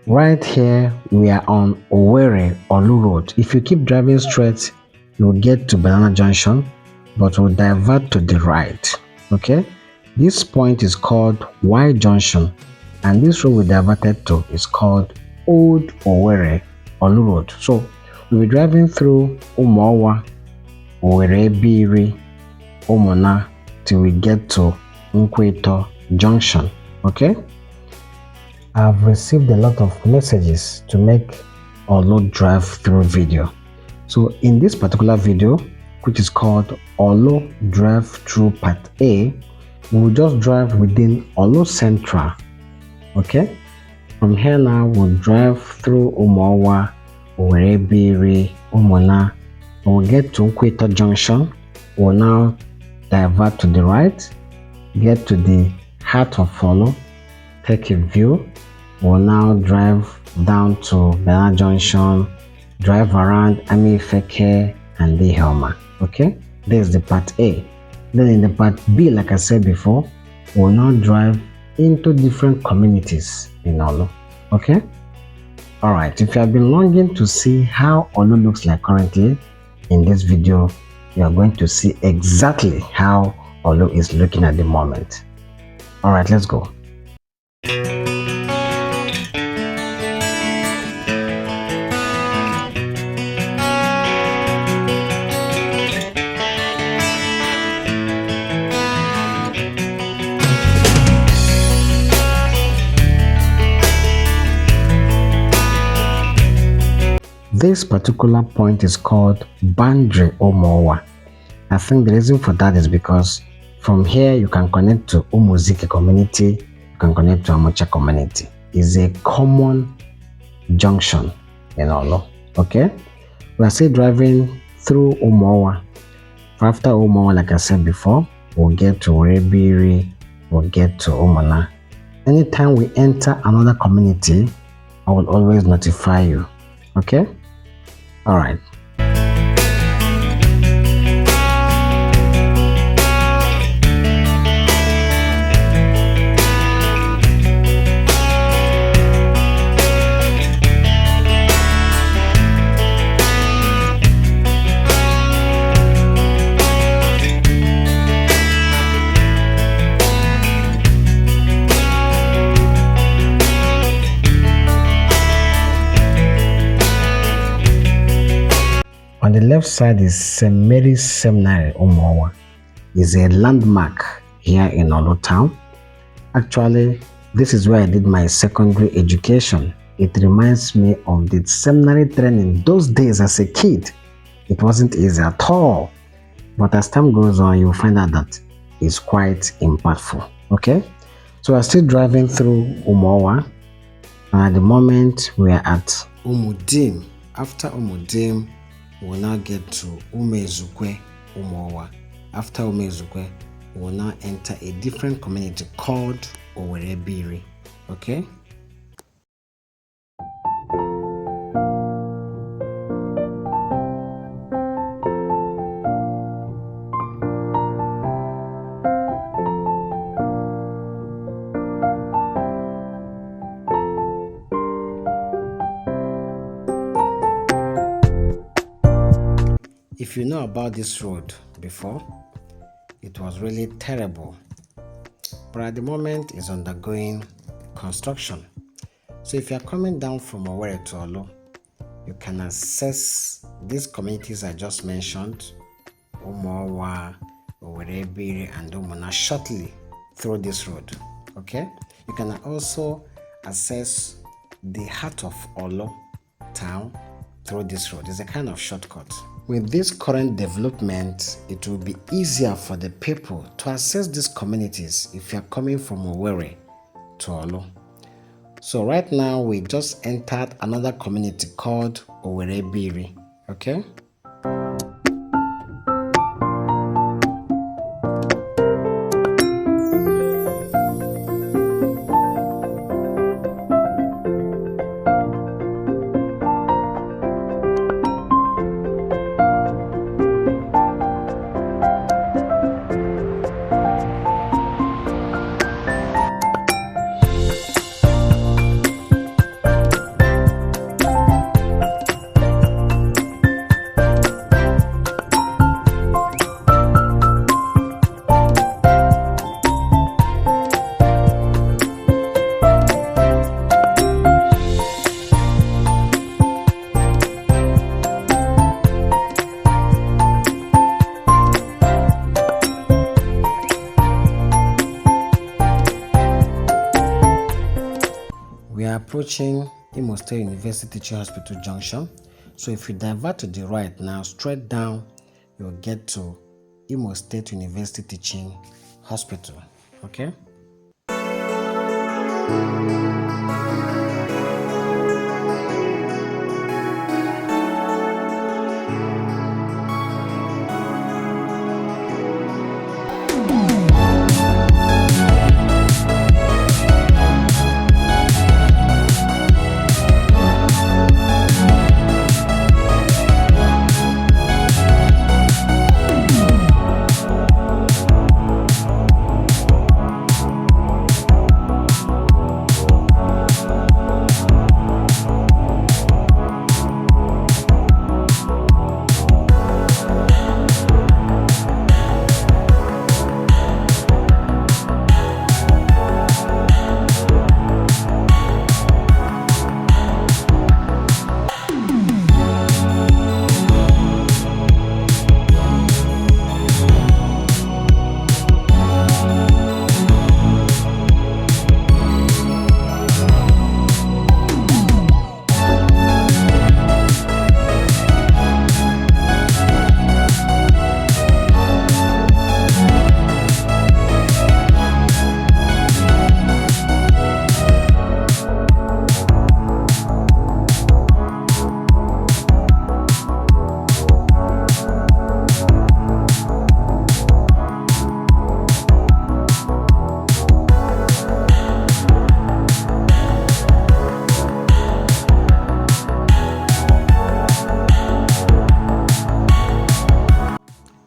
Right here, we are on Owerri-Orlu Road. If you keep driving straight, you will get to Banana Junction, but we'll divert to the right. Okay, this point is called Y Junction, and this road we diverted to is called Old Owerri-Orlu Road. So we'll be driving through Umuowa, Owerrebeiri, Umuna till we get to Junction. Okay. I've received a lot of messages to make Orlu Drive Through video. So in this particular video, which is called Orlu Drive Through Part A, we will just drive within Orlu Central. Okay? From here now, we'll drive through Umuowa, Owerrebeiri, Umuna. We'll get to Junction. We'll now divert to the right, get to the heart of Orlu, take a view. We'll now drive down to Banana Junction, drive around Amaifeke and Ihioma. Okay, there's the part A. Then in the part B, like I said before, we'll now drive into different communities in Orlu. Okay, all right. If you have been longing to see how Orlu looks like currently, in this video, you are going to see exactly how Orlu is looking at the moment. All right, let's go. This particular point is called Boundary Umuowa. I think the reason for that is because from here you can connect to Nwadike community, you can connect to Amaifeke community. It's a common junction in Orlu. Okay, we are still driving through Umuowa. After Umuowa, like I said before, we'll get to Owerrebeiri, we'll get to Umuna. Anytime we enter another community, I will always notify you. Okay. All right. On the left side is St. Mary's Seminary, Umuowa. It's a landmark here in Orlu Town. Actually, this is where I did my secondary education. It reminds me of the seminary training those days as a kid. It wasn't easy at all. But as time goes on, you'll find out that it's quite impactful. Okay? So we're still driving through Umuowa. And at the moment, we are at Umudim. After Umudim, we'll now get to Umuowa. After Umuowa, we'll now enter a different community called Owerrebeiri. Okay? If you know about this road before, it was really terrible, but at the moment it's undergoing construction. So if you're coming down from Owerri to Orlu, you can access these communities I just mentioned, Umuowa, Owerrebeiri and Umuna, shortly through this road. Okay, you can also access the heart of Orlu Town through this road. It's a kind of shortcut. With this current development, it will be easier for the people to access these communities if you are coming from Owerri to Orlu. So right now, we just entered another community called Owerrebeiri. Okay? are approaching Imo State University Teaching Hospital Junction. So if you divert to the right now, straight down, you'll get to Imo State University Teaching Hospital. Okay.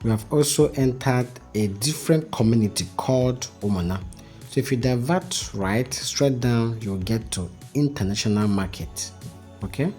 We have also entered a different community called Umuna. So if you divert right, straight down, you'll get to International Market. Okay.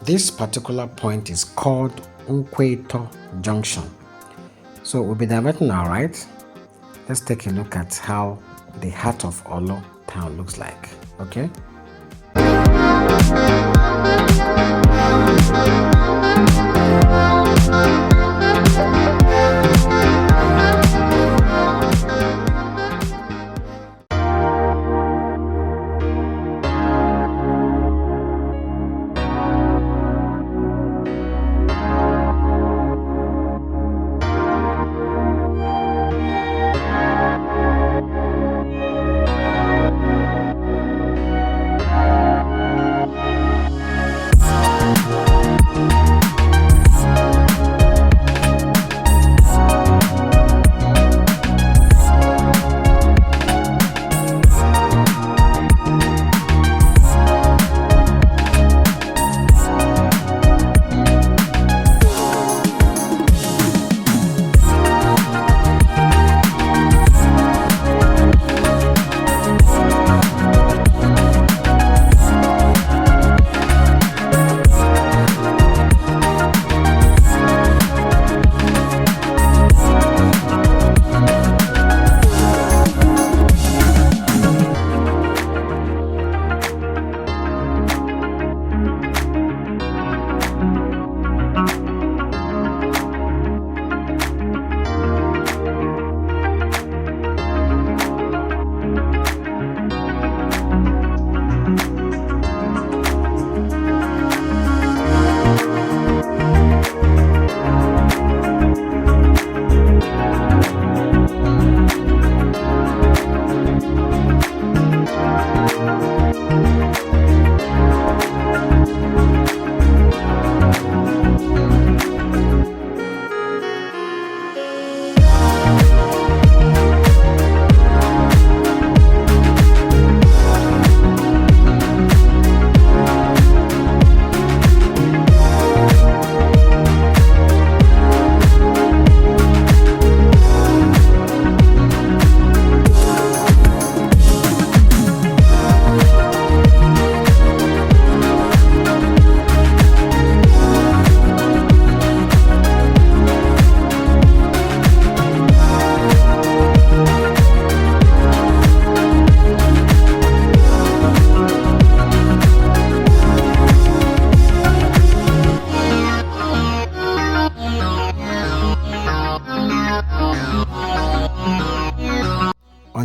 This particular point is called Nkweto Junction. So we'll be diverting now, right? Let's take a look at how the heart of Orlu Town looks like. Okay.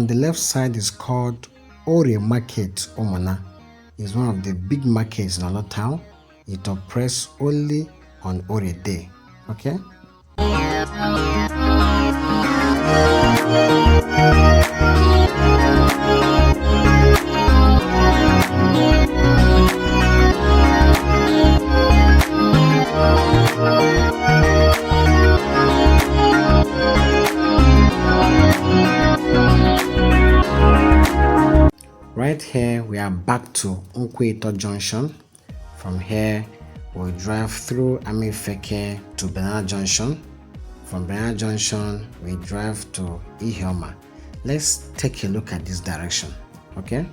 On the left side is called Ore Market Umuna. It's one of the big markets in Orlu Town. It operates only on Ore Day. Okay? Right here, we are back to Junction. From here, we'll drive through Amaifeke to Banana Junction. From Banana Junction, we drive to Ihioma. Let's take a look at this direction, okay?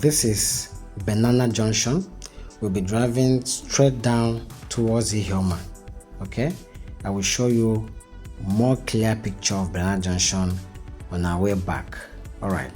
This is Banana Junction. We'll be driving straight down towards Ihioma. Okay, I will show you more clear picture of Banana Junction on our way back. All right.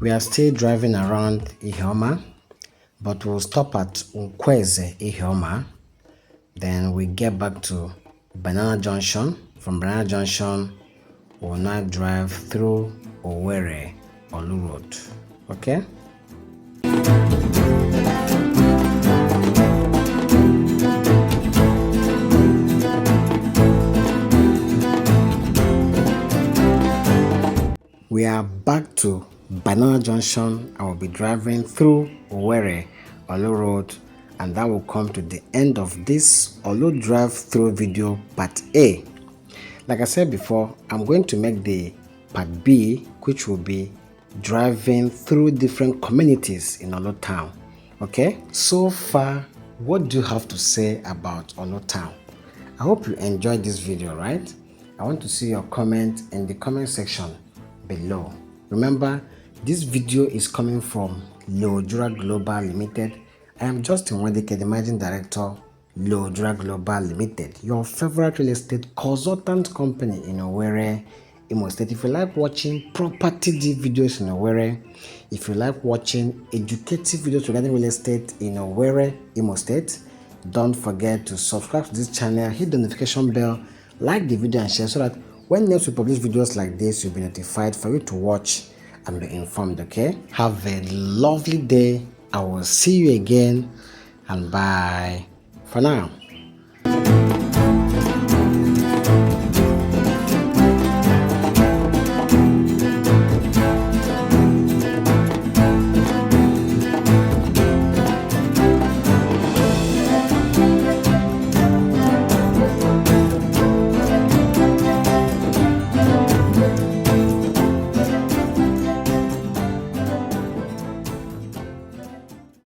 We are still driving around Ihioma, but we'll stop at Nkweze Ihioma. Then we get back to Banana Junction. From Banana Junction, we'll now drive through Owerri-Orlu Road. Okay? We are back to Banana Junction. I will be driving through Owerri-Orlu Road, and that will come to the end of this Orlu Drive Through video part A. Like I said before, I'm going to make the part B, which will be driving through different communities in Orlu Town. Okay? So far, what do you have to say about Orlu Town? I hope you enjoyed this video, right? I want to see your comment in the comment section below. Remember, this video is coming from Owerri Global Limited. I am Justin Nwadike, the managing director, Owerri Global Limited, your favorite real estate consultant company in Owerri, Imo State. If you like watching property deep videos in Owerri, if you like watching educative videos regarding real estate in Owerri, Imo State, don't forget to subscribe to this channel, hit the notification bell, like the video and share so that when next we publish videos like this, you'll be notified for you to watch and be informed. Okay? Have a lovely day. I will see you again, and bye for now.